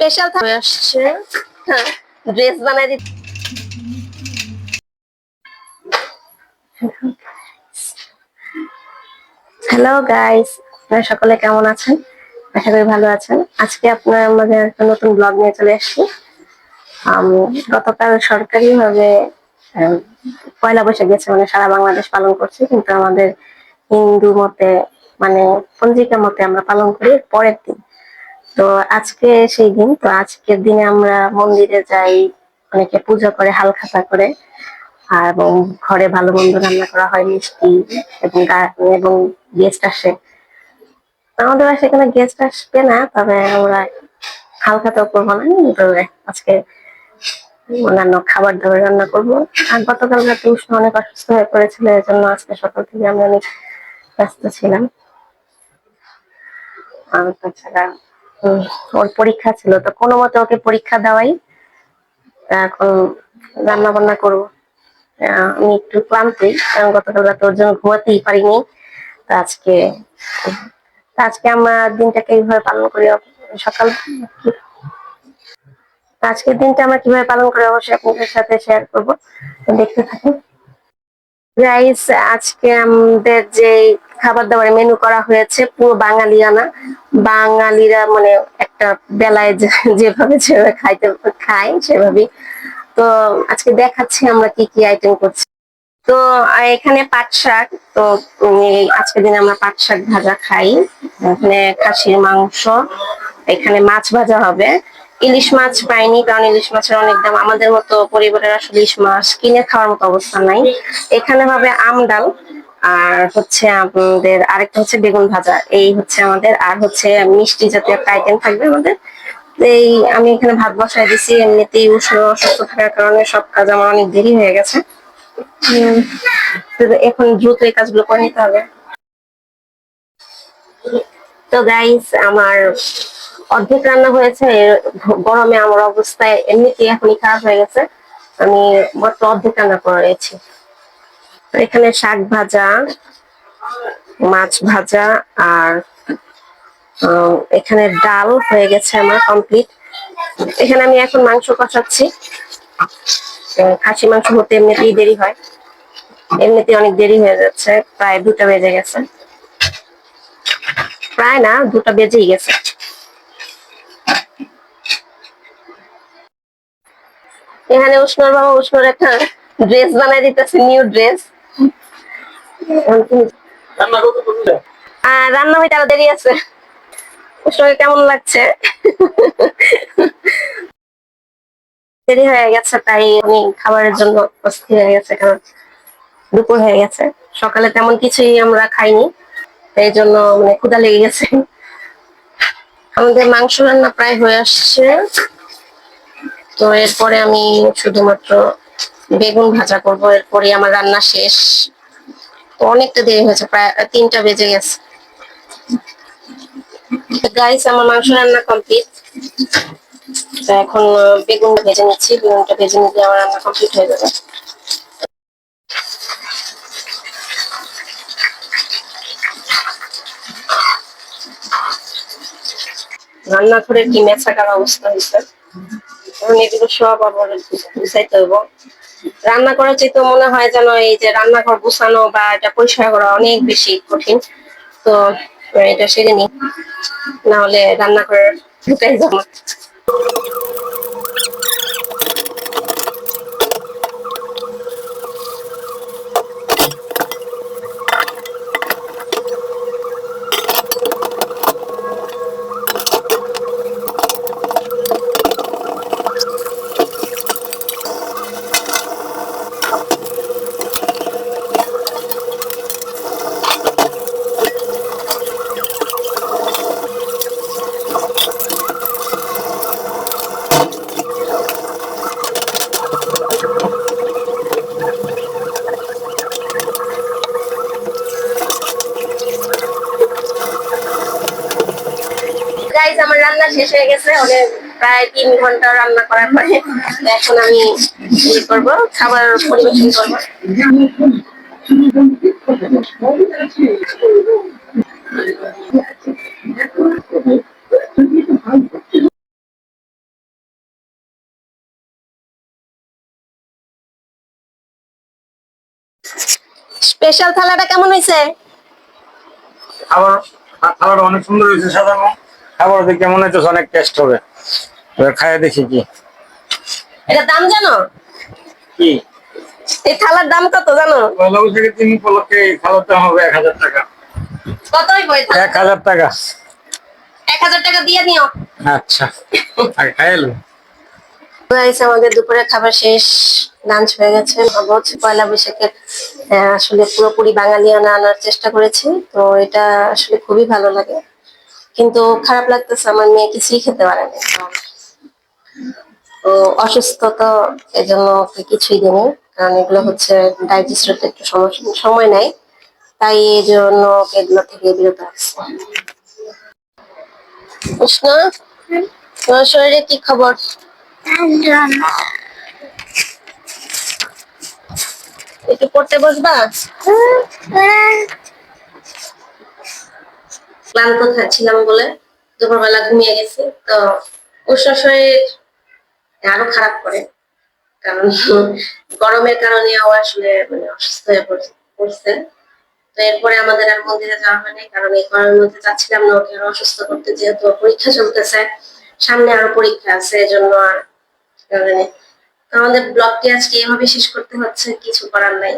Special হয়ে আসছে। হ্যাঁ, ড্রেস বানাই দিতে। হ্যালো গাইস, আপনারা সকলে কেমন আছেন? আশা করি ভালো আছেন। আজকে আপনার আমাদের একটা নতুন ব্লগ নিয়ে চলে এসেছি। গতকাল সরকারিভাবে আম, পয়লা বৈশাখ গেছে, মানে সারা বাংলাদেশ পালন করছে, কিন্তু আমাদের হিন্দু মতে মানে পঞ্জিকা মতে আমরা পালন করি পরের দিন। তো আজকে সেই দিন, তো আজকের দিনে আমরা মন্দিরে যাই, অনেকে পূজা করে হালখাতা করে, এবং ঘরে ভালো মন্দ রান্না করা হয়, মিষ্টি এবং এবং গেস্ট আসে। আমাদের বাসায় এখানে গেস্ট আসবে না, তবে আমরা হালখাতাও করবো না, কিন্তু আজকে অন্যান্য খাবার দাবার রান্না করবো। আর গতকাল রাতে উষ্ণ অনেক অসুস্থ হয়ে পড়েছিল, এর জন্য আজকে সকাল থেকে আমরা অনেক ব্যস্ত ছিলাম। আর তাছাড়া ওর পরীক্ষা ছিল, তো কোনো মতে ওকে পরীক্ষা দেওয়াই। এখন রান্না বান্না করবো। আমি একটু ক্লান্তই, কারণ গতকাল রাতে ওর জন্য ঘুমাতেই পারিনি। তো আজকে আমরা দিনটাকে এইভাবে পালন করি। সকাল আজকের দিনটা আমরা কিভাবে পালন করি অবশ্যই আপনাদের সাথে শেয়ার করবো, তো দেখতে থাকুন গাইস। আজকে আমাদের যে খাবার দাবারের মেনু করা হয়েছে পুরো বাঙালিয়ানা, বাঙালিরা মানে একটা বেলায় যেভাবে যেভাবে খায় সেভাবেই। তো আজকে দেখাচ্ছি আমরা কি কি আইটেম করছি। তো এখানে পাট শাক। তো আজকের দিনে আমরা পাট শাক ভাজা খাই। এখানে খাসির মাংস, এখানে মাছ ভাজা হবে। ইলিশ মাছ পাইনি, কারণ ইলিশ মাছের অনেক দাম, আমাদের মতো পরিবারের আসলে ইলিশ মাছ কিনে খাওয়ার মতো অবস্থা নাই। এখানে হবে আম ডাল, আর হচ্ছে আমাদের আরেকটা হচ্ছে বেগুন ভাজা, এই হচ্ছে আমাদের। আর হচ্ছে মিষ্টি জাতীয় একটা আইটেম থাকবে আমাদের। এই আমি এখানে ভাত বসাই দিছি, এমনিতেই উষ্ণ অসুস্থ থাকার কারণে সব কাজ আমার অনেক দেরি হয়ে গেছে। তো এখন দ্রুত এই কাজগুলো করে নিতে হবে। তো গাইস, আমার অর্ধেক রান্না হয়েছে। গরমে আমার অবস্থায় এমনিতেই এখনই খারাপ হয়ে গেছে, আমি মাত্র অর্ধেক রান্না করেছি। তো এখানে শাক ভাজা, মাছ ভাজা, আর এখানে ডাল হয়ে গেছে আমার কমপ্লিট। এখানে আমি এখন মাংস কষাচ্ছি। খাসি মাংস হতে এমনিতেই দেরি হয়, এমনিতেই অনেক দেরি হয়ে যাচ্ছে, প্রায় 2টা বেজে গেছে। প্রায় না, 2টা বেজেই গেছে। এখানে উষ্ণর বাবা উষ্ণর একটা ড্রেস বানাই দিতেছে, নিউ ড্রেস। আর রান্না হইতে আরো দেরি আছে। উষ্ণকে কেমন লাগছে? দেরি হয়ে গেছে, তাই উনি খাবারের জন্য অস্থির হয়ে গেছে, কারণ দুপুর হয়ে গেছে। সকালে তেমন কিছুই আমরা খাইনি, এই জন্য মানে ক্ষুধা লেগে গেছে। আমাদের মাংস রান্না প্রায় হয়ে আসছে। তো এরপরে আমি শুধুমাত্র বেগুন ভাজা করবো, এরপরে আমার রান্না শেষ। তো অনেকটা দেরি হয়েছে, প্রায় 3টা বেজে গেছে। গাইস, আমার মাংস রান্না কমপ্লিট। তো এখন বেগুনটা ভেজে নিচ্ছি, বেগুনটা ভেজে নিলে আমার রান্না কমপ্লিট হয়ে যাবে। রান্নাঘরের কি মেছাকার অবস্থা হয়েছে, এখন এগুলো সব আবার গুছাইতে হইব। রান্না করার চাইতে মনে হয় যেন এই যে রান্নাঘর গুছানো বা এটা পরিষ্কার করা অনেক বেশি কঠিন। তো এটা সেরে নি, না হলে রান্নাঘরের ঢুকাই যাবো। গাইজ, আমার রান্না শেষ হয়ে গেছে, অনেক প্রায় 3 ঘন্টা রান্না করার পরে। এখন আমি ই করবো, খাবার পরিবেশন করবো। স্পেশাল থালাটা কেমন হয়েছে? খাবার খাবারটা অনেক সুন্দর হয়েছে সাজানো। খাবার দেখে মনে হচ্ছে অনেক টেস্ট হবে। এবার খাইয়ে দেখি কি এটা দাম জানো? কি এই থালার দাম কত জানো? পয়লা বৈশাখের দিন উপলক্ষে এই খাবারটা হবে 1000 টাকা। কতই বই 1000 টাকা। 1000 টাকা দিয়ে নিও। আচ্ছা, আগে খাইলো। গাইস, আমাদের দুপুরে খাবার শেষ, লাঞ্চ হয়ে গেছে। ভাবো হচ্ছে পয়লা বৈশাখের আসলে পুরোপুরি বাঙালিয়ানা আনার চেষ্টা করেছি, তো এটা আসলে খুবই ভালো লাগে। কিন্তু খারাপ লাগতেছে, আমার মেয়ে কিছুই খেতে পারে না। তো অসুস্থ, তো এই জন্য ওকে কিছুই দিইনি, কারণ এগুলো হচ্ছে ডাইজেস্ট হতে একটু সময় নেয়, তাই এই জন্য ওকে এগুলো থেকে বিরত রাখছি। উষ্ণ, তোমার শরীরে কি খবর? একটু পড়তে বসবা? ক্লান্ত ছিলাম বলে দুপুরবেলা ঘুমিয়ে গেছি, তো উষ্ণ শরীর আরো খারাপ করে, কারণ গরমের কারণে ও আসলে মানে অসুস্থ হয়ে পড়ছে। তো এরপরে আমাদের আর মন্দিরে যাওয়া হয়নি, কারণ এই গরমের মধ্যে চাচ্ছিলাম না ওকে আরো অসুস্থ করতে, যেহেতু ওর পরীক্ষা চলতেছে, সামনে আরো পরীক্ষা আছে, এজন্য আর মানে আমাদের ব্লগটি আজকে এভাবে শেষ করতে হচ্ছে, কিছু করার নাই।